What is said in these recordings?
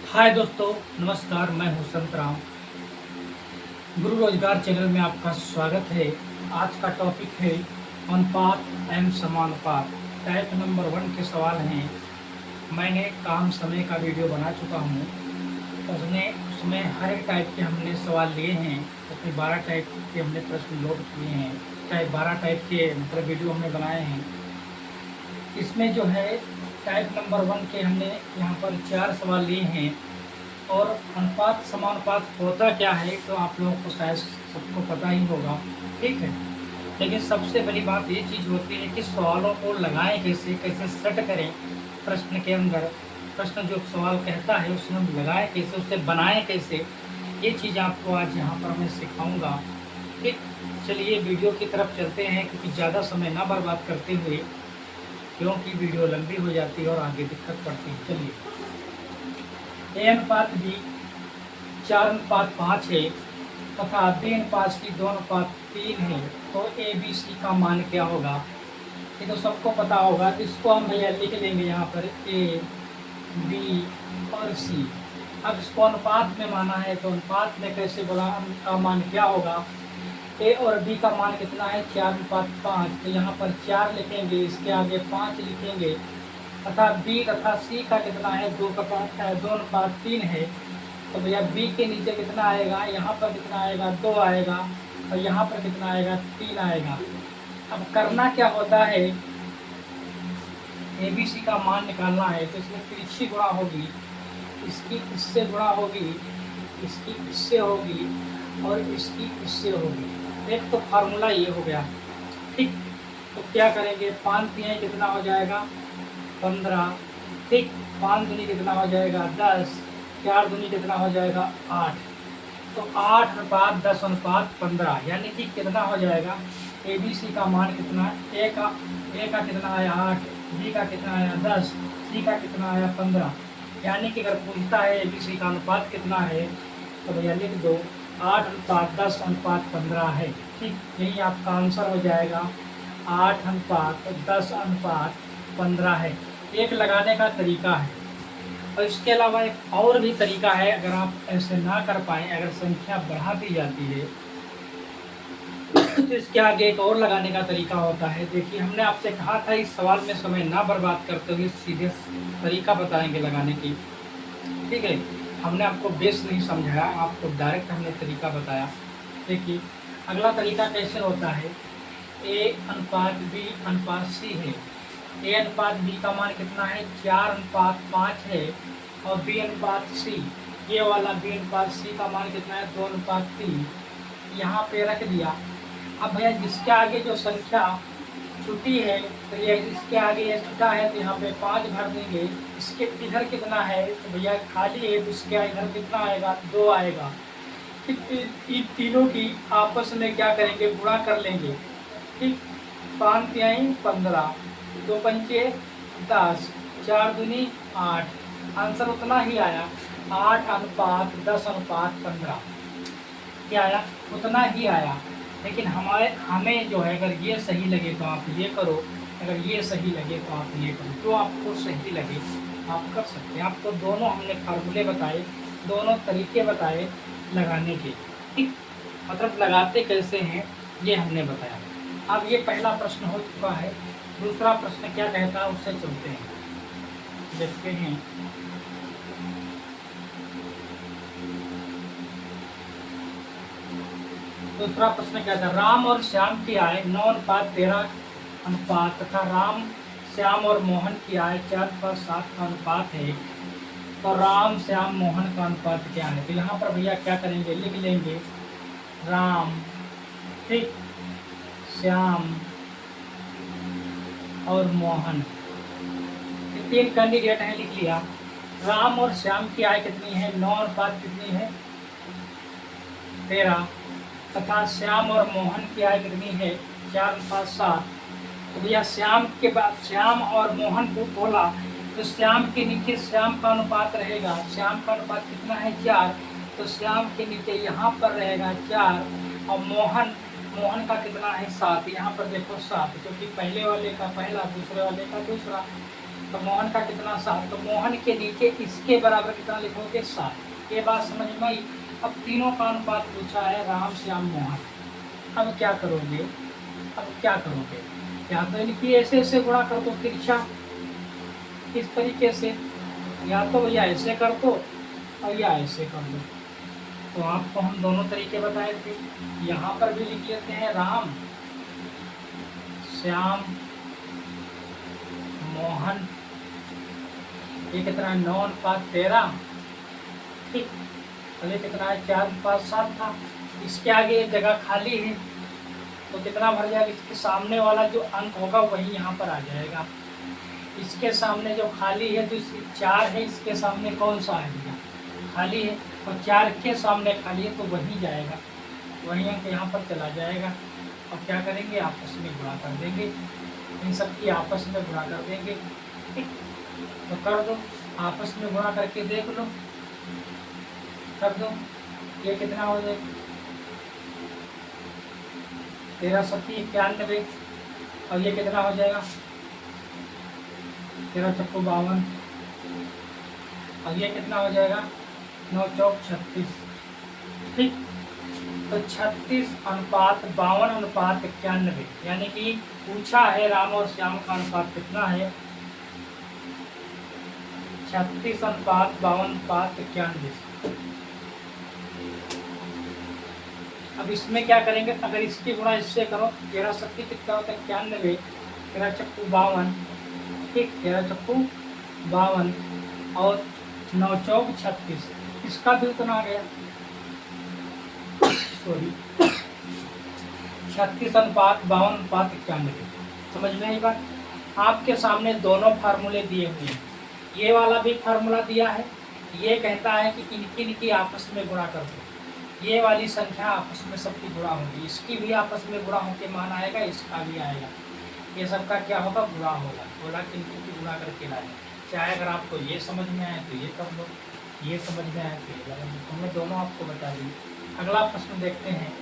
हाय दोस्तों, नमस्कार। मैं हूं संतराम। गुरु रोजगार चैनल में आपका स्वागत है। आज का टॉपिक है अनुपात एवं समानुपात। टाइप नंबर 1 के सवाल हैं। मैंने काम समय का वीडियो बना चुका हूं। उसमें हर एक टाइप के हमने सवाल लिए हैं। उसमें 12 टाइप के हमने प्रश्न लोड किए हैं। चाहे 12 टाइप के मतलब वीडियो हमने बनाए हैं। इसमें जो है टाइप नंबर 1 के हमने यहाँ पर 4 सवाल लिए हैं। और अनुपात समानुपात होता क्या है तो आप लोगों को शायद सबको पता ही होगा, ठीक है। लेकिन सबसे बड़ी बात ये चीज़ होती है कि सवालों को लगाएं कैसे, कैसे सेट करें प्रश्न के अंदर। प्रश्न जो सवाल कहता है उसमें हम लगाएं कैसे, उसे बनाएं कैसे, ये चीज़ आपको आज यहाँ पर मैं सिखाऊंगा। ठीक, चलिए वीडियो की तरफ चलते हैं, क्योंकि ज़्यादा समय ना बर्बाद करते हुए, क्योंकि वीडियो लंबी हो जाती है और आगे दिक्कत पड़ती है। चलिए, ए अनुपात बी 4:5 है तथा बी अनुपात सी 2:3 है, तो ए बी सी का मान क्या होगा? ये तो सबको पता होगा। इसको हम भैया लिख लेंगे यहाँ पर ए बी और सी। अब इसको अनुपात में माना है तो अनुपात में कैसे बोला, का मान क्या होगा? ए और बी का मान कितना है? 4:5। तो यहाँ पर 4 लिखेंगे, इसके आगे 5 लिखेंगे। तथा बी तथा सी का कितना है? 2:3 है। तो भैया बी के नीचे कितना आएगा? यहाँ पर कितना आएगा? 2 आएगा। और यहाँ पर कितना आएगा? 3 आएगा। अब करना क्या होता है, ए बी सी का मान निकालना है। तो इसमें तिरछी गुणा होगी, इसकी इससे गुणा होगी, इसकी इससे होगी और इसकी इससे होगी। एक तो फार्मूला ये हो गया, ठीक। तो क्या करेंगे, 5 तिहाई कितना हो जाएगा? 15, ठीक। 5 दूनी कितना हो जाएगा? 10। 4 दूनी कितना हो जाएगा? 8। तो 8:10:15, यानी कि कितना हो जाएगा? ए बी सी का मान कितना? ए का कितना आया? 8। बी का कितना आया? 10। सी का कितना आया? 15। यानी कि अगर पूछता है ए बी सी का अनुपात कितना है तो भैया लिख दो 8:10:15 है, ठीक। यही आपका आंसर हो जाएगा। 8:10:15 है। एक लगाने का तरीका है। और इसके अलावा एक और भी तरीका है। अगर आप ऐसे ना कर पाएँ, अगर संख्या बढ़ा दी जाती है तो इसके आगे एक और लगाने का तरीका होता है। देखिए, हमने आपसे कहा था इस सवाल में समय ना बर्बाद करते हुए सीधे तरीका बताएंगे लगाने की, ठीक है। हमने आपको बेस नहीं समझाया, आपको डायरेक्ट हमने तरीका बताया। देखिए, अगला तरीका कैसे होता है। ए अनुपात बी अनुपात सी है। ए अनुपात बी का मान कितना है? 4:5 है। और बी अनुपात सी, ये वाला बी अनुपात सी का मान कितना है? 2:3। यहाँ पे रख दिया। अब भैया जिसके आगे जो संख्या छुट्टी है तो ये इसके आगे ये छुटा है तो यहाँ पे 5 भर देंगे। इसके इधर कितना है तो भैया खाली है, तो इसके इधर कितना आएगा? 2 आएगा। फिर इन तीनों की आपस में क्या करेंगे? गुणा कर लेंगे, ठीक। 5 तिहाई 15, 2 पंचे 10, 4 दूनी 8। आंसर उतना ही आया, 8:10:15। क्या आया? उतना ही आया। लेकिन हमें जो है, अगर ये सही लगे तो आप ये करो, अगर ये सही लगे तो आप ये करो। जो आपको सही लगे आप कर सकते हैं। आपको दोनों हमने फार्मूले बताए, दोनों तरीके बताए लगाने के, ठीक। मतलब लगाते कैसे हैं ये हमने बताया। अब ये पहला प्रश्न हो चुका है। दूसरा प्रश्न क्या कहता है उससे चलते हैं, देखते हैं। दूसरा प्रश्न क्या था? राम और श्याम की आय 9:13 अनुपात तथा राम, श्याम और मोहन की आय 4:7 का अनुपात है। तो राम, श्याम, मोहन का अनुपात क्या है? तो यहाँ पर भैया क्या करेंगे? लिख लेंगे राम, ठीक, श्याम और मोहन। 3 कैंडिडेट हैं, लिख लिया। राम और श्याम की आय कितनी है? 9 कितनी है? 13। तथा श्याम और मोहन की आय कितनी है? 4:7। तो भैया श्याम के बाद श्याम और मोहन को बोला तो श्याम के नीचे श्याम का अनुपात रहेगा। श्याम का अनुपात कितना है? 4। तो श्याम के नीचे यहाँ पर रहेगा 4। और मोहन का कितना है? 7। यहाँ पर देखो 7, क्योंकि पहले वाले का पहला, दूसरे वाले का दूसरा। तो मोहन का कितना 7, तो मोहन के नीचे इसके बराबर कितना लिखोगे 7। ये बात समझ में आई। अब तीनों का अनुपात पूछा है राम श्याम मोहन। अब क्या करोगे, अब क्या करोगे, या तो इनकी ऐसे ऐसे गुणा कर दो तिरछा इस तरीके से, या तो भैया ऐसे कर दो और या ऐसे कर दो। तो आपको हम दोनों तरीके बताए थे। यहाँ पर भी लिख लेते हैं राम श्याम मोहन। ये कितना है 9:13। ठीक, और ये कितना है 4:7 था। इसके आगे एक जगह खाली है तो कितना भर जाएगा, इसके सामने वाला जो अंक होगा वही यहाँ पर आ जाएगा। इसके सामने जो खाली है जो 4 है, इसके सामने कौन सा है भैया खाली है, और 4 के सामने खाली है तो वही जाएगा, वही अंक यहाँ पर चला जाएगा। अब क्या करेंगे, आपस में गुणा कर देंगे, इन सब की आपस में गुणा कर देंगे। ठीक, तो कर दो, आपस में गुणा करके देख लो, कर दो। ये कितना हो जाएगा 13×7=91। और ये कितना हो जाएगा 13×52। और ये कितना हो जाएगा 9×4=36। ठीक, तो 36:52:91, यानी कि पूछा है राम और श्याम का अनुपात कितना है 36:52:91। अब इसमें क्या करेंगे, अगर इसकी गुणा इससे करो 13×7 कितना होता है 91, 13×52। ठीक, 13×52 और 9×4=36, इसका भी उतना आ गया, सॉरी 36:52:91। समझ में आई बात। आपके सामने दोनों फार्मूले दिए हुए हैं, ये वाला भी फार्मूला दिया है, ये कहता है कि इनकी आपस में गुणा कर दो, ये वाली संख्या आपस में सबकी गुणा होगी, इसकी भी आपस में गुणा होकर मान आएगा, इसका भी आएगा, ये सबका क्या होगा गुणा होगा। बोला कि इनकी गुणा करके लाए, चाहे अगर आपको ये समझ में आए तो ये कर लो, ये समझ में आए तो ये लगा लो, हमने दोनों आपको बता दी। अगला प्रश्न देखते हैं।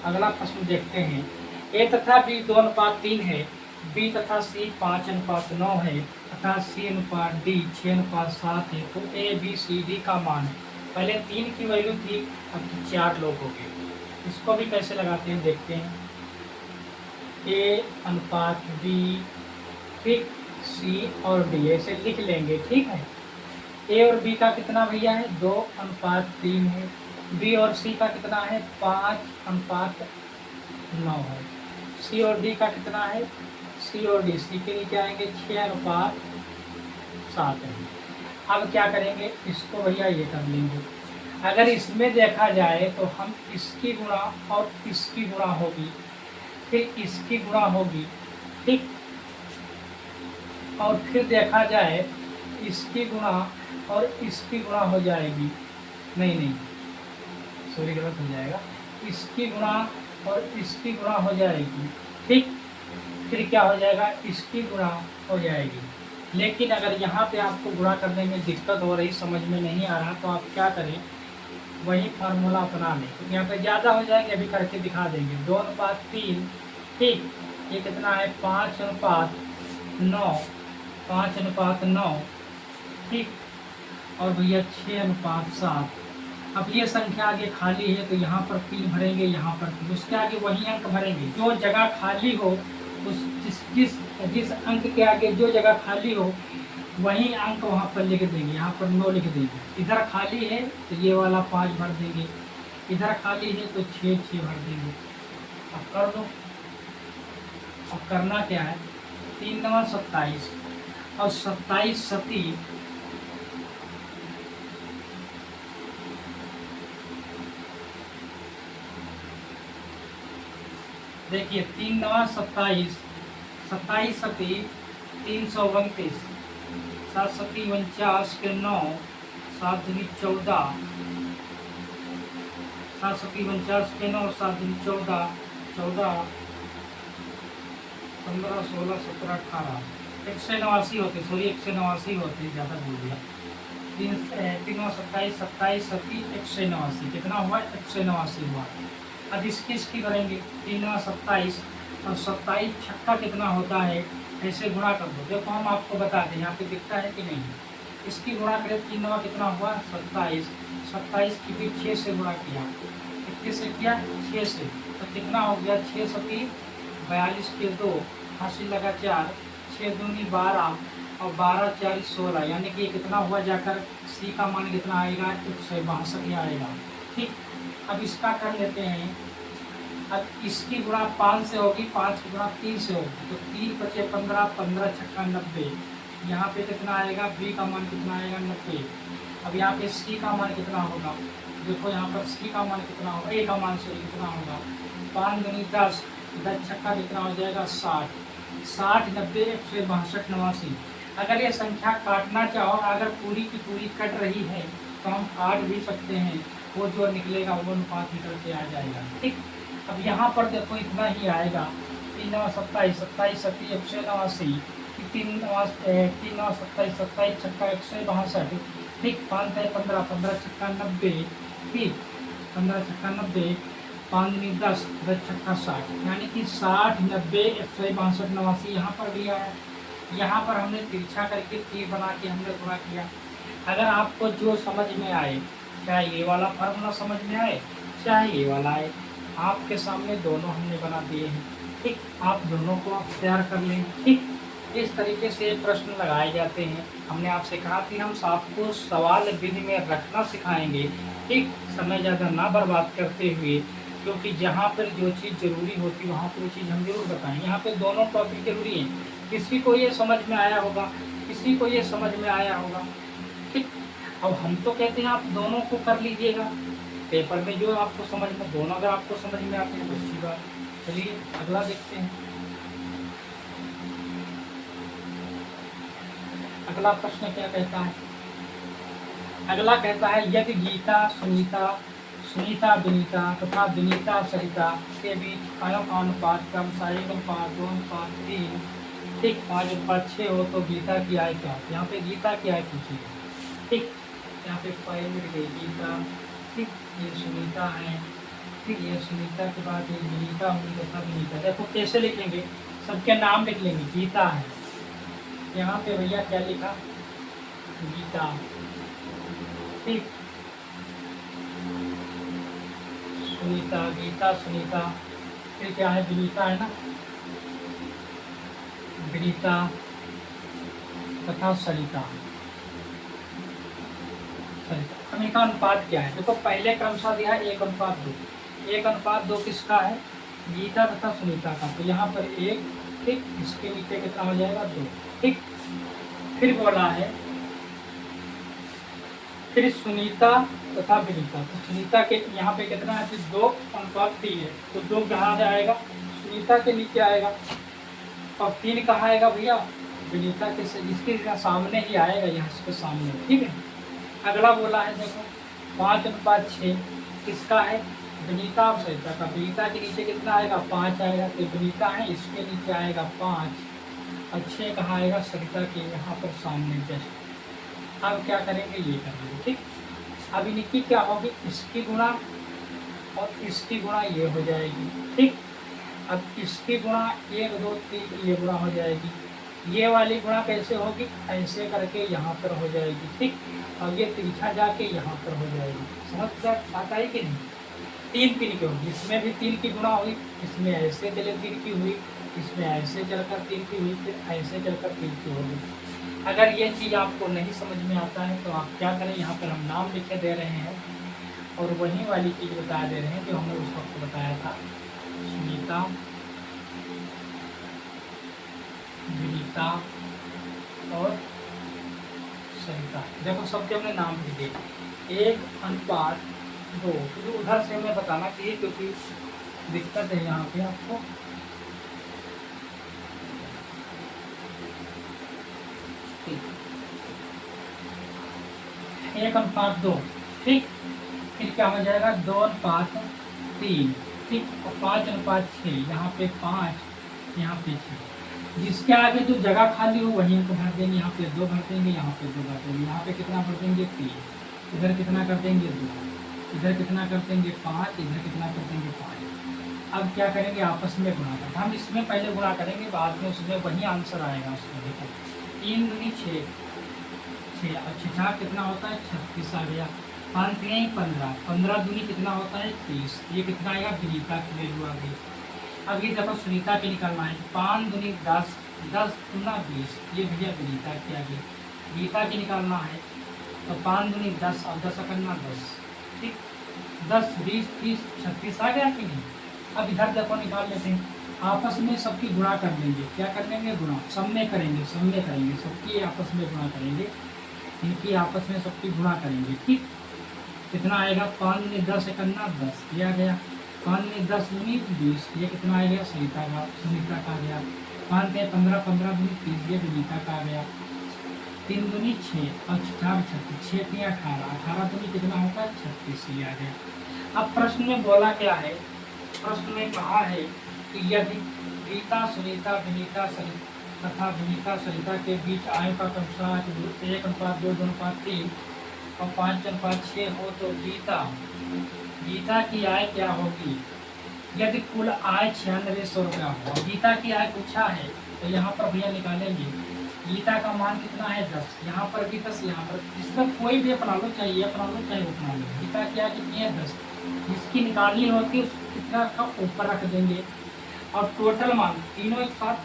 अगला प्रश्न देखते हैं। ए तथा बी 2:3 है, बी तथा सी 5:9 है तथा C/D 6:7 है, तो ए बी सी डी का मान है। पहले 3 की वैल्यू थी, अब 4 लोग हो गए। इसको भी कैसे लगाते हैं देखते हैं। A/B, ठीक, C और D ऐसे लिख लेंगे। ठीक है, ए और बी का कितना भैया है 2:3 है, बी और सी का कितना है 5:9 है, सी और डी का कितना है, सी और डी, सी के नीचे आएंगे 6:7 है। अब क्या करेंगे, इसको भैया ये कर लेंगे। अगर इसमें देखा जाए तो हम इसकी गुणा और इसकी गुणा होगी, फिर इसकी गुणा होगी, ठीक, और फिर देखा जाए इसकी गुणा और इसकी गुणा हो जाएगी, नहीं सॉरी गलत हो जाएगा, इसकी गुणा और इसकी गुणा हो जाएगी। ठीक, फिर क्या हो जाएगा, इसकी गुणा हो जाएगी। लेकिन अगर यहाँ पे आपको गुणा करने में दिक्कत हो रही, समझ में नहीं आ रहा, तो आप क्या करें, वही फार्मूला अपना लें। यहाँ पे ज़्यादा हो जाएंगे, अभी करके दिखा देंगे। 2:3, ठीक, ये कितना है 5:9, 5:9, ठीक, और भैया 6:7। अब ये संख्या आगे खाली है तो यहाँ पर 3 भरेंगे, यहाँ पर 3, उसके आगे वही अंक भरेंगे। जो जगह खाली हो उस जिस अंक के आगे जो जगह खाली हो वही अंक वहाँ पर लिख देंगे। यहाँ पर 9 लिख देंगे। इधर खाली है तो ये वाला 5 भर देंगे, इधर खाली है तो 6 भर देंगे। अब कर दो। अब करना क्या है, 3×9=27 और 27×7 देखिए 3×9=27, 27×7 329, 7×7=49 के 9, 7×14, 7×7=49 के 9, 7×14, 14, 15, 16, 17, 18, 189 होते, सॉरी 189 होते, ज़्यादा बोल दिया। 3×9=27, 27×7 189, कितना हुआ 189 हुआ। अब इसकी इसकी करेंगे, 3 नवा 27, और 27 छक्का कितना होता है, ऐसे गुणा कर दो। देखो हम आपको बता दें, यहाँ पे दिखता है कि नहीं, इसकी गुणा करें, 3 नवा कितना हुआ 27, 27 की भी 6 से गुणा किया, कितने से किया 6 से, तो कितना हो गया 6 सती 42 के 2, हासिल लगा 4, 6 दूनी 12 और 12 4 16, यानी कि ये कितना हुआ जाकर सी का मान कितना आएगा 162 ही आएगा। ठीक, अब इसका कर लेते हैं। अब इसकी गुणा 5 से होगी, 5 की गुणा 3 से होगी, तो 3 बचे 15, 15 छक्का 90, यहाँ पे कितना आएगा, बी का मान कितना आएगा 90। अब यहाँ पे सी का मान कितना होगा, देखो यहाँ पर सी का मान कितना होगा, ए का मान सॉरी कितना होगा, 5 दूनी 10, 10 छक्का कितना हो जाएगा 60, 60 90 162 89। अगर ये संख्या काटना चाहो, अगर पूरी की पूरी कट रही है तो हम काट भी सकते हैं, वो जो निकलेगा वो अनुपात निकल के आ जाएगा। ठीक, अब यहाँ पर देखो इतना ही आएगा, 3 नवा 27, 27 सती 189, 3 नवा 27, 27 छक्का 162, ठीक, 5 15, 15 छक्का 90, ठीक, 15 छक्का 90, 5 दूनी 10, 10 छक्का 60, यानी कि 60 90 162 89 यहाँ पर भी आया। यहाँ पर हमने तिरछा करके तीर बना के हमने गुणा किया। अगर आपको जो समझ में आए, चाहे ये वाला फार्मूला समझ में आए चाहे ये वाला आए, आपके सामने दोनों हमने बना दिए हैं। ठीक, आप दोनों को आप तैयार कर लें। ठीक, इस तरीके से प्रश्न लगाए जाते हैं। हमने आपसे कहा कि हम आपको सवाल विधि में रखना सिखाएंगे। ठीक, समय ज़्यादा ना बर्बाद करते हुए, क्योंकि जहाँ पर जो चीज़ ज़रूरी होती है वहाँ पर वो चीज़ हम जरूर बताएं। यहाँ पे दोनों टॉपिक जरूरी हैं, किसी को ये समझ में आया होगा, किसी को ये समझ में आया होगा। ठीक, अब हम तो कहते हैं आप दोनों को कर लीजिएगा, पेपर में जो आपको समझ में, दोनों अगर आपको समझ में आते हैं तो अच्छी बात। चलिए अगला देखते हैं। अगला प्रश्न क्या कहता है, अगला कहता है यदि गीता सुनीता, सुनीता विनीता तथा विनीता सरिता के बीच अनुपात क्रमशः 1:2, 2:3, ठीक, 5:6 हो तो गीता की आय क्या हो। यहाँ पे गीता की आय पूछी है। ठीक, यहाँ पे फाइल मिल गई गीता, ठीक, ये सुनीता है, ठीक, ये सुनीता के बाद ये विनीता होगी तथा विनीता। देखो कैसे लिखेंगे, सबके नाम लिख लेंगे। गीता है, यहाँ पे भैया क्या लिखा, गीता, ठीक, सुनीता, गीता सुनीता, फिर क्या है विनीता है ना, विनीता तथा सरिता। सरिता, इनका अनुपात क्या है, देखो पहले क्रमशः दिया है 1:2, 1:2 किसका है, गीता तथा सुनीता का, तो यहाँ पर 1, ठीक, इसके नीचे कितना हो जाएगा 2। ठीक, फिर बोला है फिर सुनीता तथा विनीता, तो सुनीता के यहाँ पे कितना है, फिर 2:3 है, तो 2 कहाँ जाएगा, सुनीता के नीचे आएगा, और 3 कहाँ आएगा भैया, विनीता के से, इसके सामने ही आएगा, यहाँ इसके सामने। ठीक है, अगला बोला है देखो 5:6 किसका है, विनीता और सरिता का। विनीता के नीचे कितना आएगा 5 आएगा, तो विनीता है, इसके नीचे आएगा 5, और 6 कहाँ आएगा, सरिता के यहाँ पर सामने जस्ट। अब क्या करेंगे, ये करेंगे। ठीक, अब इनकी क्या होगी, इसकी गुणा और इसकी गुणा ये हो जाएगी। ठीक, अब इसकी गुणा 1 2 3 ये गुणा हो जाएगी, ये वाली गुणा कैसे होगी, ऐसे करके यहाँ पर हो जाएगी। ठीक, अब ये तिरछा जाके यहाँ पर हो जाएगी। समझ आता है कि नहीं, 3 3 की होगी, इसमें भी 3 की गुणा हुई, इसमें ऐसे चले 3 की हुई, इसमें ऐसे चलकर 3 की हुई, फिर ऐसे चलकर 3 की होगी। अगर ये चीज़ आपको नहीं समझ में आता है तो आप क्या करें, यहाँ पर हम नाम लिखे दे रहे हैं और वही वाली चीज़ बता दे रहे हैं जो हमने उस वक्त बताया था। सुनीता, विनीता और सरिता, देखो सबके हमने नाम भी दिए, 1:2, क्योंकि उधर से हमें बताना चाहिए, क्योंकि दिक्कत है यहाँ पे आपको। एक 1:2, ठीक, फिर क्या हो जाएगा 2:3, ठीक, और 5:6, यहाँ पे 5, यहाँ पे 6, जिसके आगे जो जगह खाली हो वहीं को भर देंगे, यहाँ पे 2 भर देंगे, यहाँ पे 2 भर देंगे, यहाँ पे कितना भर देंगे 3, इधर कितना कर देंगे 2, इधर कितना कर देंगे 5, इधर कितना कर देंगे 5। अब क्या करेंगे, आपस में गुणा कर, हम इसमें पहले गुणा करेंगे, बाद में उसमें वही आंसर आएगा उसमें। देखो 3 दूनी 6, 6 और 6 कितना होता है 36 आ गया। 5 3 15, 15 दूनी कितना होता है 30, ये कितना आएगा विनीता की वैल्यू आ गई। अब ये देखो सुनीता की निकालना है, 5 दूनी 10, 10 दूना 20, ये भैया विनीता की आ गई। गीता की निकालना है तो 5 दूनी 10 और 10 करना 10, ठीक, 10 20 30 36 आ गया कि नहीं। अब इधर देखो निकाल लेते हैं, आपस में सबकी गुणा कर लेंगे, क्या कर लेंगे गुणा, सब में करेंगे, सब में करेंगे, सबकी आपस में गुणा करेंगे, इनकी आपस में सबकी गुणा करेंगे, ठीक। कितना आएगा 5 में 10 करना 10, ये आ गया। 5 में 10 दूनी 20, ये कितना आ गया सुनीता का आ गया। 5 में 15, 15 दूनी 30, ये विनीता का आ गया। 3 दूनी 6 और 4 36, 6 3 18, 18 दूनी कितना होगा 36, ये आ गया। अब प्रश्न में बोला क्या है, प्रश्न में कहा है कि यदि गीता सुनीता विनीता तथा विनीता सरिता के बीच आयु का क्रमशः 1:2, 2:3 और 5:6 हो तो गीता की आय क्या होगी। यदि कुल आय 9600 रुपया हो, गीता की आय पूछा है तो यहाँ पर भैया निकालेंगे। गीता का मान कितना है 10, यहाँ पर भी 10, यहाँ पर, इसमें कोई भी अपना लो, चाहिए अपना लो चाहे अपना लो। गीता की आय कितनी है 10, जिसकी निकालनी होती है उसको कितना का ऊपर रख देंगे। और टोटल मान तीनों एक साथ,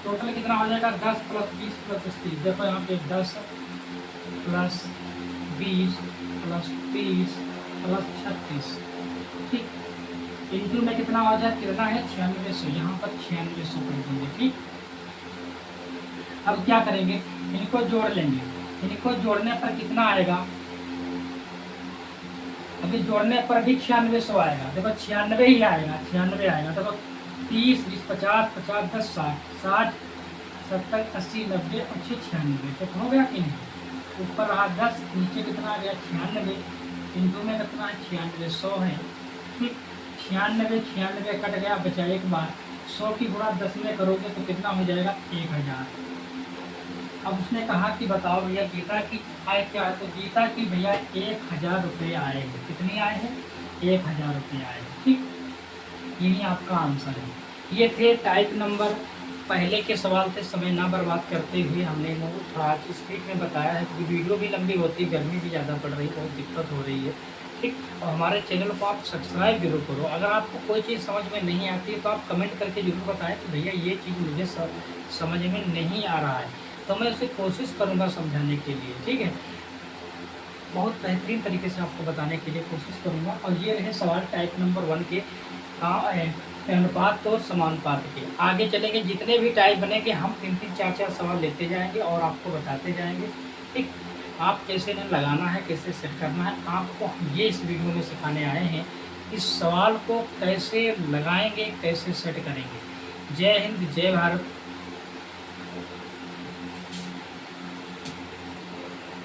टोटल कितना हो जाएगा 10 + 20 + 30। देखो यहाँ पे 10 + 20 + 30 + 36, ठीक। इंटू में कितना हो जाए, कितना है 9600, यहाँ पर 9600 कर देंगे, ठीक। अब क्या करेंगे, इनको जोड़ लेंगे, इनको जोड़ने पर कितना आएगा, अभी जोड़ने पर भी 9600 आएगा। देखो 96 ही आएगा, 96 आएगा। देखो 30 20 50 50 10 60 60 70 80 90 और 96, तो हो गया कि नहीं। ऊपर रहा 10, नीचे कितना आ गया 96, इंटू में कितना है 9600 है, ठीक। 96 कट गया, बचा एक बार। 100 की गुणा 10 में करोगे तो कितना हो जाएगा 1000। अब उसने कहा कि बताओ भैया गीता की आय क्या है, तो गीता की भैया 1000 रुपये आए हैं। कितनी आए हैं 1000 रुपये आए हैं, ठीक। यही आपका आंसर है। ये थे टाइप नंबर, पहले के सवाल थे। समय ना बर्बाद करते हुए हमने वो थोड़ा स्पीड में बताया है, क्योंकि वीडियो भी लंबी होती है, गर्मी भी ज़्यादा पड़ रही है, बहुत दिक्कत हो रही है, ठीक। और हमारे चैनल को आप सब्सक्राइब जरूर करो। अगर आपको कोई चीज़ समझ में नहीं आती है तो आप कमेंट करके जरूर बताएं कि भैया ये चीज़ मुझे समझ में नहीं आ रहा है, तो मैं उसे कोशिश करूँगा समझाने के लिए, ठीक है। बहुत बेहतरीन तरीके से आपको बताने के लिए कोशिश करूँगा। और ये रहे सवाल टाइप नंबर 1 के अनुपात और समानुपात के। आगे चलेंगे, जितने भी टाइप बनेंगे हम 3-3 4-4 सवाल लेते जाएंगे और आपको बताते जाएंगे, ठीक। आप कैसे इन्हें लगाना है, कैसे सेट करना है, आपको हम ये इस वीडियो में सिखाने आए हैं। इस सवाल को कैसे लगाएंगे, कैसे सेट करेंगे। जय हिंद, जय भारत।